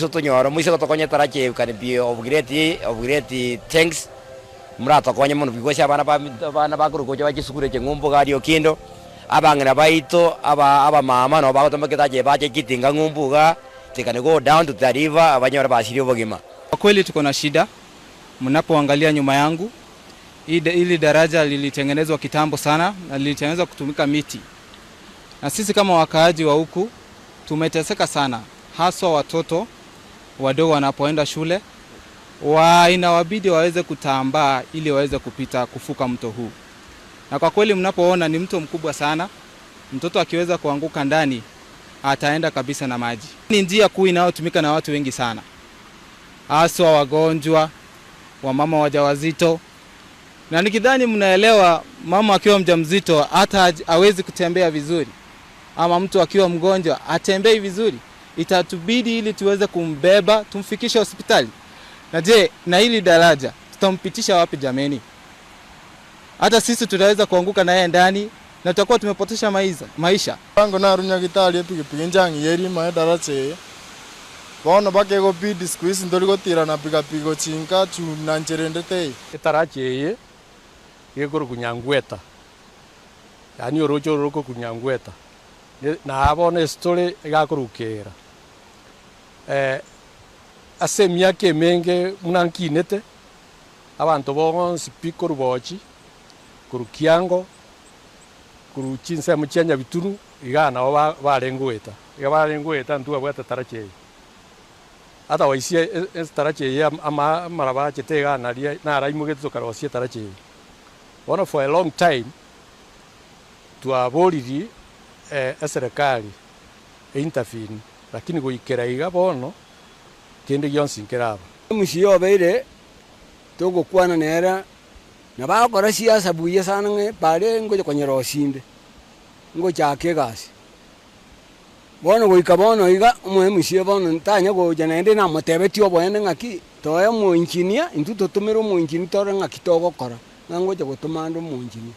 Soto nyoro mwiso tokonye tarache kanibi obgreti thanks mrato konye muno bigosha bana bakuru koje bakisukure ngumbu gario kindo abangena baito aba mama no bagotomeke taje baje kitinga ngumbu ga tekane go down to the river abanyora basiri obogima. Kwa kweli tuko na shida. Mnapoangalia nyuma yangu ili daraja lilitengenezwa kitambo sana na lilitengenezwa kutumika miti. Na sisi kama wakaaji wa huku tumeteseka sana, haswa watoto wadogo wanapoenda shule inawabidi waweze kutambaa ili waweze kupita kufuka mto huu. Na kwa kweli mnapoona ni mto mkubwa sana, mtoto akiweza kuanguka ndani ataenda kabisa na maji. Ni njia kuu inayotumika na watu wengi sana, haswa wagonjwa, wamama wajawazito. Na nikidhani mnaelewa, mama akiwa mjamzito hata hawezi kutembea vizuri, ama mtu akiwa mgonjwa atembei vizuri, itatubidi ili tuweze kumbeba tumfikishe hospitali. Na je, na hili daraja tutampitisha wapi jameni? Hata sisi tutaweza kuanguka na yeye ndani na tutakuwa tumepotesha maisha. Bango na runya gitali epigipigi njangi yeri ma daraja. Bona bakego bidi squeeze ndori gotira na piga chinka chu nancherendete. Daraja ye yegoro kunyangweta. Yani orojo roko kunyangweta. Na abone story gakurukera. Ase myake menge munankinete abantu bongo speaker bochi kurukiango kuruchinse muchenya bituru igana barengweta barengweta ntuwa bwata tarache ata waisie tarache ya ama maraba chetega na raimugeto karosie tarache one for a long time tuaboriri serikali intervene lakini goikera iga bono kende gyonsi nkeraba mushiyo beire togo kwana nera na bakora siasa buye sana nge pare ngoje konyero simbe ngo chake gasi bono goika bono iga umwe mushiyo bono ntanya goje nende na motebeti obone ngaki toya mu engineer intuto tumero mu engineer tore ngaki togo kora ngoje gotomando mu engineer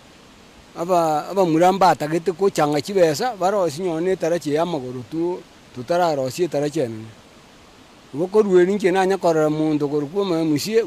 aba muramba atagete ko changa kibesa baro sinyone tarache yamagoro tutararo sie tarache ne Woko ruwe ninke na nyakorera mundu gorukuma mushie